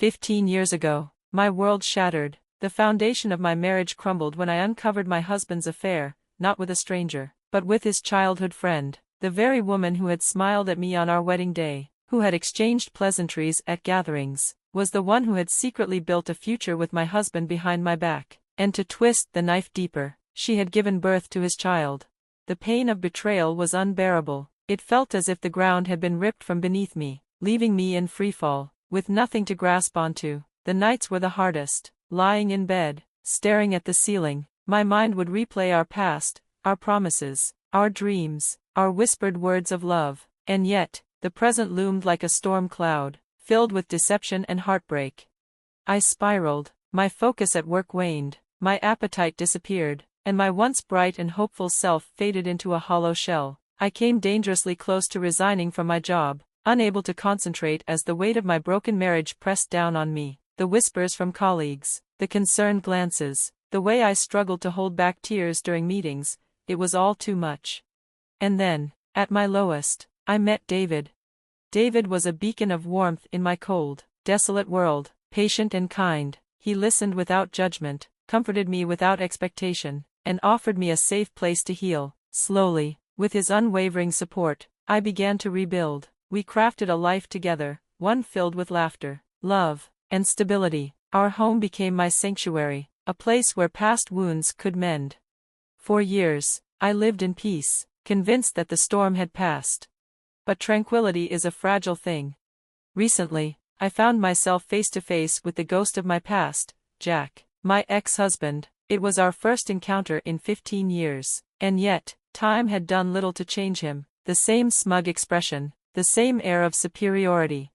15 years ago, my world shattered. The foundation of my marriage crumbled when I uncovered my husband's affair, not with a stranger, but with his childhood friend, the very woman who had smiled at me on our wedding day, who had exchanged pleasantries at gatherings, was the one who had secretly built a future with my husband behind my back, and to twist the knife deeper, she had given birth to his child. The pain of betrayal was unbearable. It felt as if the ground had been ripped from beneath me, leaving me in freefall, with nothing to grasp onto. The nights were the hardest. Lying in bed, staring at the ceiling, my mind would replay our past, our promises, our dreams, our whispered words of love, and yet, the present loomed like a storm cloud, filled with deception and heartbreak. I spiraled, my focus at work waned, my appetite disappeared, and my once bright and hopeful self faded into a hollow shell. I came dangerously close to resigning from my job, unable to concentrate as the weight of my broken marriage pressed down on me. The whispers from colleagues, the concerned glances, the way I struggled to hold back tears during meetings, it was all too much. And then, at my lowest, I met David. David was a beacon of warmth in my cold, desolate world, patient and kind. He listened without judgment, comforted me without expectation, and offered me a safe place to heal. Slowly, with his unwavering support, I began to rebuild. We crafted a life together, one filled with laughter, love, and stability. Our home became my sanctuary, a place where past wounds could mend. For years, I lived in peace, convinced that the storm had passed. But tranquility is a fragile thing. Recently, I found myself face to face with the ghost of my past, Jack, my ex-husband. It was our first encounter in 15 years, and yet, time had done little to change him. The same smug expression, the same air of superiority.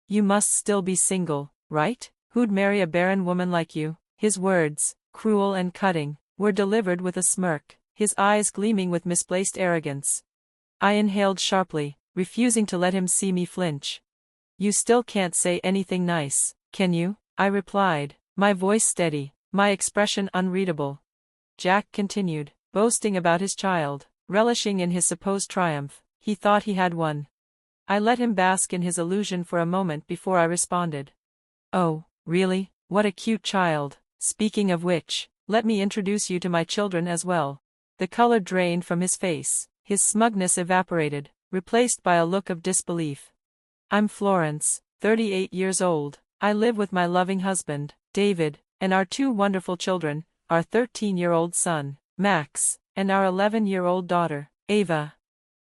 "You must still be single, right? Who'd marry a barren woman like you?" His words, cruel and cutting, were delivered with a smirk, his eyes gleaming with misplaced arrogance. I inhaled sharply, refusing to let him see me flinch. "You still can't say anything nice, can you?" I replied, my voice steady, my expression unreadable. Jack continued, boasting about his child, relishing in his supposed triumph. He thought he had one. I let him bask in his illusion for a moment before I responded. "Oh, really? What a cute child. Speaking of which, let me introduce you to my children as well." The color drained from his face, his smugness evaporated, replaced by a look of disbelief. "I'm Florence, 38 years old. I live with my loving husband, David, and our two wonderful children, our 13-year-old son, Max, and our 11-year-old daughter, Ava."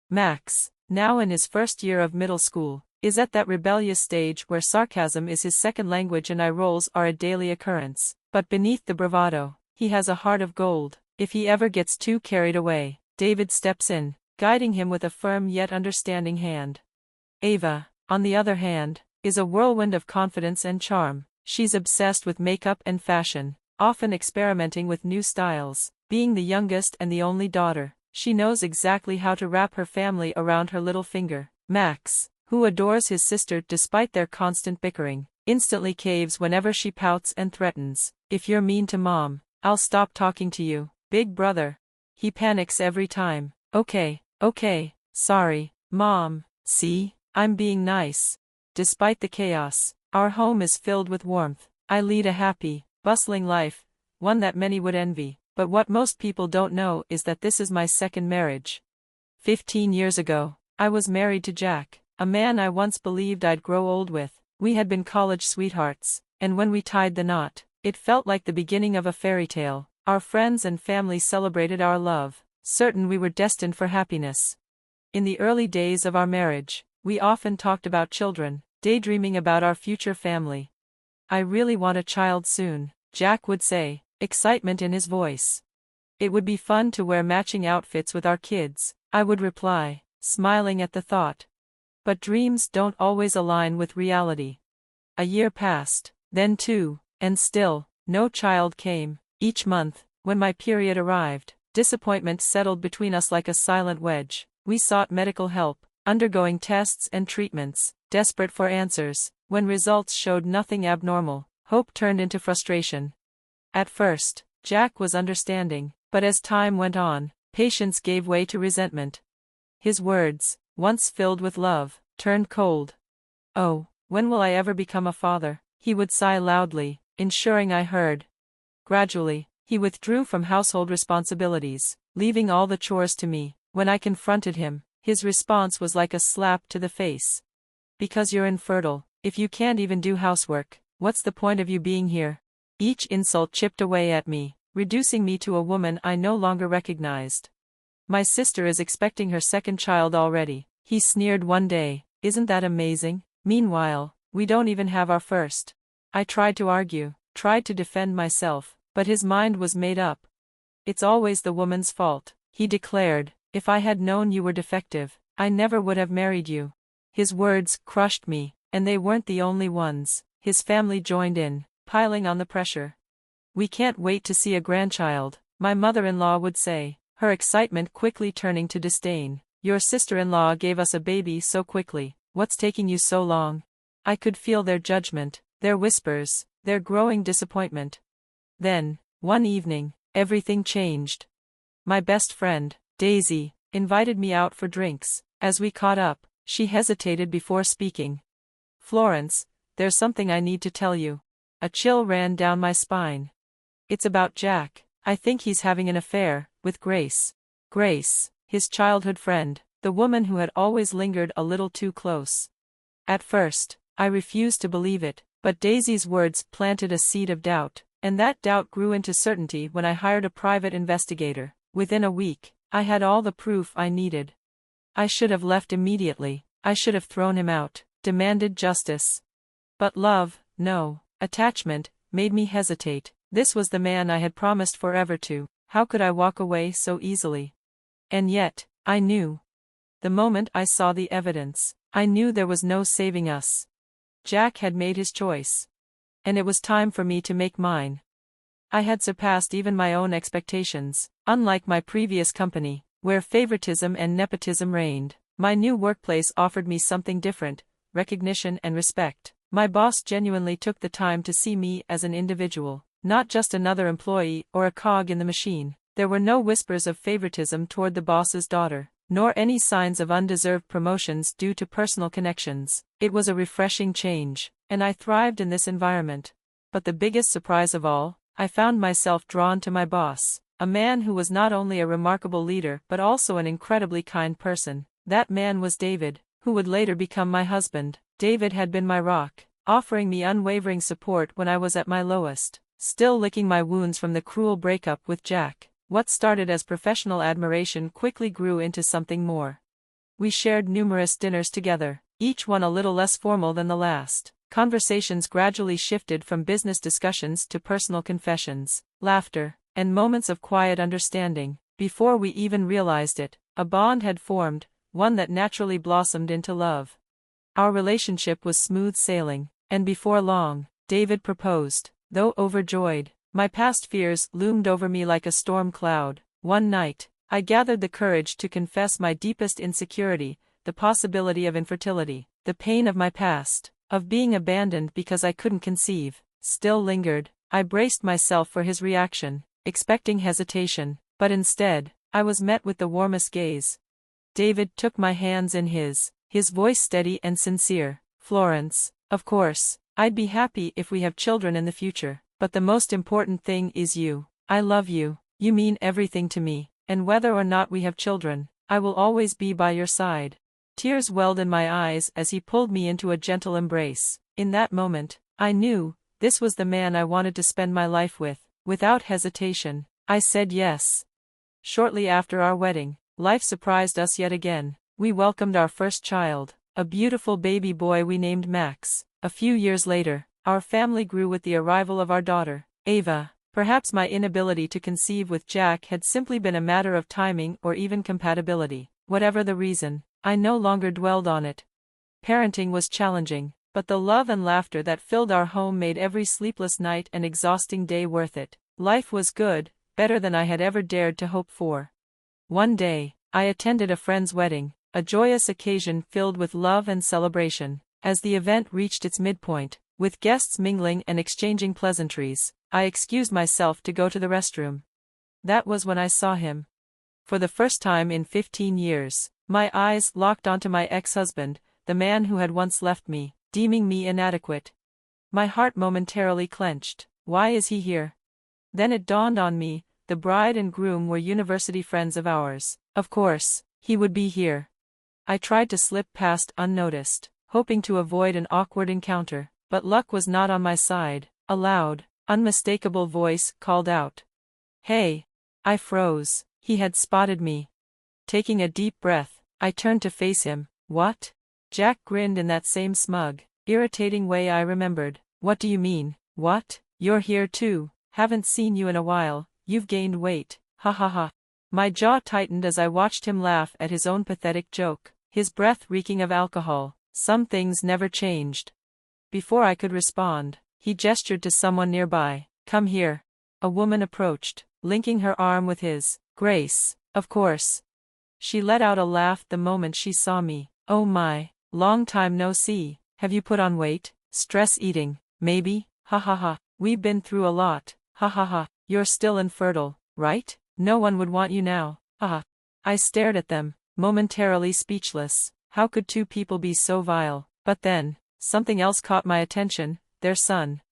Max, now in his first year of middle school, is at that rebellious stage where sarcasm is his second language and eye rolls are a daily occurrence. But beneath the bravado, he has a heart of gold. If he ever gets too carried away, David steps in, guiding him with a firm yet understanding hand. Ava, on the other hand, is a whirlwind of confidence and charm. She's obsessed with makeup and fashion, often experimenting with new styles. Being the youngest and the only daughter, she knows exactly how to wrap her family around her little finger. Max, who adores his sister despite their constant bickering, instantly caves whenever she pouts and threatens. "If you're mean to Mom, I'll stop talking to you, big brother." He panics every time. Okay, sorry, Mom, see, I'm being nice." Despite the chaos, our home is filled with warmth. I lead a happy, bustling life, one that many would envy. But what most people don't know is that this is my second marriage. 15 years ago, I was married to Jack, a man I once believed I'd grow old with. We had been college sweethearts, and when we tied the knot, it felt like the beginning of a fairy tale. Our friends and family celebrated our love, certain we were destined for happiness. In the early days of our marriage, we often talked about children, daydreaming about our future family. "I really want a child soon," Jack would say, excitement in his voice. "It would be fun to wear matching outfits with our kids," I would reply, smiling at the thought. But dreams don't always align with reality. A year passed, then two, and still, no child came. Each month, when my period arrived, disappointment settled between us like a silent wedge. We sought medical help, undergoing tests and treatments, desperate for answers. When results showed nothing abnormal, hope turned into frustration. At first, Jack was understanding, but as time went on, patience gave way to resentment. His words, once filled with love, turned cold. "Oh, when will I ever become a father?" He would sigh loudly, ensuring I heard. Gradually, he withdrew from household responsibilities, leaving all the chores to me. When I confronted him, his response was like a slap to the face. Because you're infertile, if you can't even do housework, what's the point of you being here? Each insult chipped away at me, reducing me to a woman I no longer recognized. My sister is expecting her second child already, he sneered one day. Isn't that amazing? Meanwhile, we don't even have our first. I tried to argue, tried to defend myself, but his mind was made up. It's always the woman's fault, he declared. If I had known you were defective, I never would have married you. His words crushed me, and they weren't the only ones. His family joined in, piling on the pressure. We can't wait to see a grandchild, my mother-in-law would say, her excitement quickly turning to disdain. Your sister-in-law gave us a baby so quickly, what's taking you so long? I could feel their judgment, their whispers, their growing disappointment. Then, one evening, everything changed. My best friend, Daisy, invited me out for drinks. As we caught up, she hesitated before speaking. Florence, there's something I need to tell you. A chill ran down my spine. It's about Jack. I think he's having an affair with Grace. Grace, his childhood friend, the woman who had always lingered a little too close. At first, I refused to believe it, but Daisy's words planted a seed of doubt, and that doubt grew into certainty when I hired a private investigator. Within a week, I had all the proof I needed. I should have left immediately, I should have thrown him out, demanded justice. But love, no, attachment, made me hesitate. This was the man I had promised forever to. How could I walk away so easily? And yet, I knew. The moment I saw the evidence, I knew there was no saving us. Jack had made his choice. And it was time for me to make mine. I had surpassed even my own expectations. Unlike my previous company, where favoritism and nepotism reigned, my new workplace offered me something different: recognition and respect. My boss genuinely took the time to see me as an individual, not just another employee or a cog in the machine. There were no whispers of favoritism toward the boss's daughter, nor any signs of undeserved promotions due to personal connections. It was a refreshing change, and I thrived in this environment. But the biggest surprise of all, I found myself drawn to my boss, a man who was not only a remarkable leader but also an incredibly kind person. That man was David, who would later become my husband. David had been my rock, offering me unwavering support when I was at my lowest, still licking my wounds from the cruel breakup with Jack. What started as professional admiration quickly grew into something more. We shared numerous dinners together, each one a little less formal than the last. Conversations gradually shifted from business discussions to personal confessions, laughter, and moments of quiet understanding. Before we even realized it, a bond had formed, one that naturally blossomed into love. Our relationship was smooth sailing, and before long, David proposed. Though overjoyed, my past fears loomed over me like a storm cloud. One night, I gathered the courage to confess my deepest insecurity, the possibility of infertility. The pain of my past, of being abandoned because I couldn't conceive, still lingered. I braced myself for his reaction, expecting hesitation, but instead, I was met with the warmest gaze. David took my hands in his voice steady and sincere. Florence, of course, I'd be happy if we have children in the future, but the most important thing is you. I love you, you mean everything to me, and whether or not we have children, I will always be by your side. Tears welled in my eyes as he pulled me into a gentle embrace. In that moment, I knew, this was the man I wanted to spend my life with. Without hesitation, I said yes. Shortly after our wedding, life surprised us yet again. We welcomed our first child, a beautiful baby boy we named Max. A few years later, our family grew with the arrival of our daughter, Ava. Perhaps my inability to conceive with Jack had simply been a matter of timing or even compatibility. Whatever the reason, I no longer dwelled on it. Parenting was challenging, but the love and laughter that filled our home made every sleepless night and exhausting day worth it. Life was good, better than I had ever dared to hope for. One day, I attended a friend's wedding, a joyous occasion filled with love and celebration. As the event reached its midpoint, with guests mingling and exchanging pleasantries, I excused myself to go to the restroom. That was when I saw him. For the first time in 15 years, my eyes locked onto my ex-husband, the man who had once left me, deeming me inadequate. My heart momentarily clenched. Why is he here? Then it dawned on me, the bride and groom were university friends of ours. Of course, he would be here. I tried to slip past unnoticed, hoping to avoid an awkward encounter, but luck was not on my side. A loud, unmistakable voice called out. "Hey!" I froze. He had spotted me. Taking a deep breath, I turned to face him. "What?" Jack grinned in that same smug, irritating way I remembered. "What do you mean, what? You're here too. Haven't seen you in a while, you've gained weight, ha ha ha." My jaw tightened as I watched him laugh at his own pathetic joke, his breath reeking of alcohol. Some things never changed. Before I could respond, he gestured to someone nearby. "Come here." A woman approached, linking her arm with his. "Grace, of course." She let out a laugh the moment she saw me. "Oh my, long time no see. Have you put on weight? Stress eating, maybe? Ha ha ha. We've been through a lot, ha ha ha. You're still infertile, right? No one would want you now, ha ha." I stared at them, momentarily speechless. How could two people be so vile? But then, something else caught my attention, their son.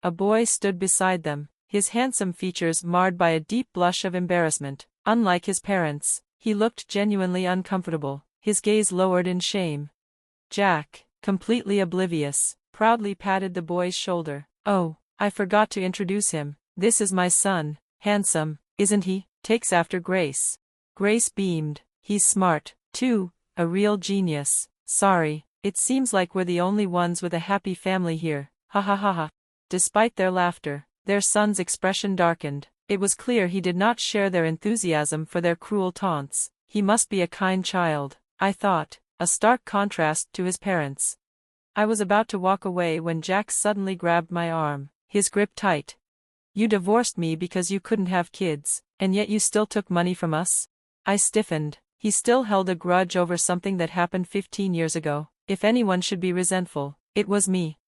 A boy stood beside them, his handsome features marred by a deep blush of embarrassment. Unlike his parents, he looked genuinely uncomfortable, his gaze lowered in shame. Jack, completely oblivious, proudly patted the boy's shoulder. "Oh, I forgot to introduce him. This is my son, handsome, isn't he? Takes after Grace." Grace beamed. "He's smart, too, a real genius." "Sorry, it seems like we're the only ones with a happy family here, ha ha ha ha." Despite their laughter, their son's expression darkened. It was clear he did not share their enthusiasm for their cruel taunts. He must be a kind child, I thought, a stark contrast to his parents. I was about to walk away when Jack suddenly grabbed my arm, his grip tight. "You divorced me because you couldn't have kids, and yet you still took money from us?" I stiffened. He still held a grudge over something that happened 15 years ago. If anyone should be resentful, it was me.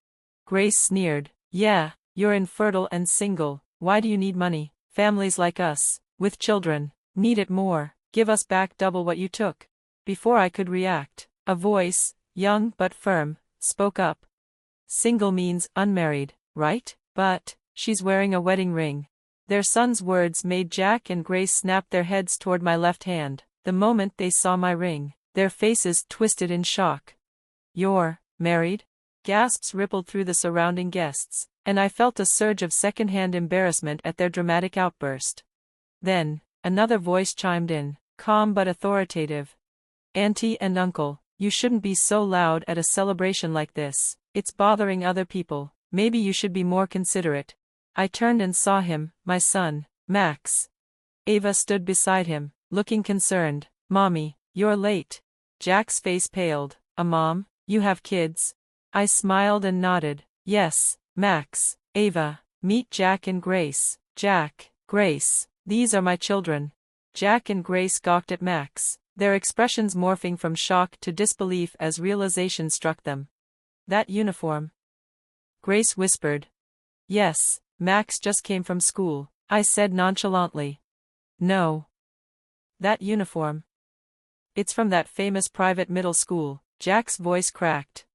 Grace sneered. "Yeah, you're infertile and single. Why do you need money? Families like us, with children, need it more. Give us back double what you took." Before I could react, a voice, young but firm, spoke up. "Single means unmarried, right? But she's wearing a wedding ring." Their son's words made Jack and Grace snap their heads toward my left hand. The moment they saw my ring, their faces twisted in shock. "You're married?" Gasps rippled through the surrounding guests, and I felt a surge of second-hand embarrassment at their dramatic outburst. Then, another voice chimed in, calm but authoritative. "Auntie and uncle, you shouldn't be so loud at a celebration like this. It's bothering other people. Maybe you should be more considerate." I turned and saw him, my son, Max. Ava stood beside him, looking concerned. "Mommy, you're late." Jack's face paled. "A mom? You have kids?" I smiled and nodded. "Yes, Max, Ava, meet Jack and Grace." "Jack, Grace, these are my children." Jack and Grace gawked at Max, their expressions morphing from shock to disbelief as realization struck them. "That uniform?" Grace whispered. "Yes, Max just came from school," I said nonchalantly. "No. That uniform? It's from that famous private middle school." Jack's voice cracked.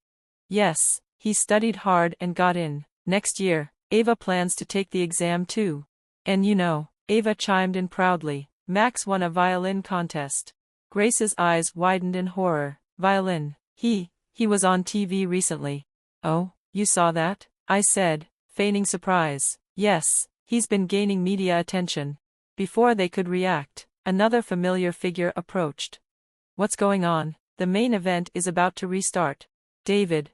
"Yes, he studied hard and got in. Next year, Ava plans to take the exam too. And you know," Ava chimed in proudly, "Max won a violin contest." Grace's eyes widened in horror. "Violin? He was on TV recently." "Oh, you saw that?" I said, feigning surprise. "Yes, he's been gaining media attention." Before they could react, another familiar figure approached. "What's going on? The main event is about to restart." "David."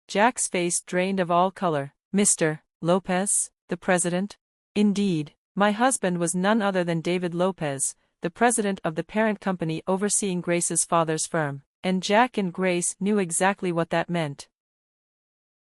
Jack's face drained of all color. "Mr. Lopez, the president?" Indeed, my husband was none other than David Lopez, the president of the parent company overseeing Grace's father's firm, and Jack and Grace knew exactly what that meant.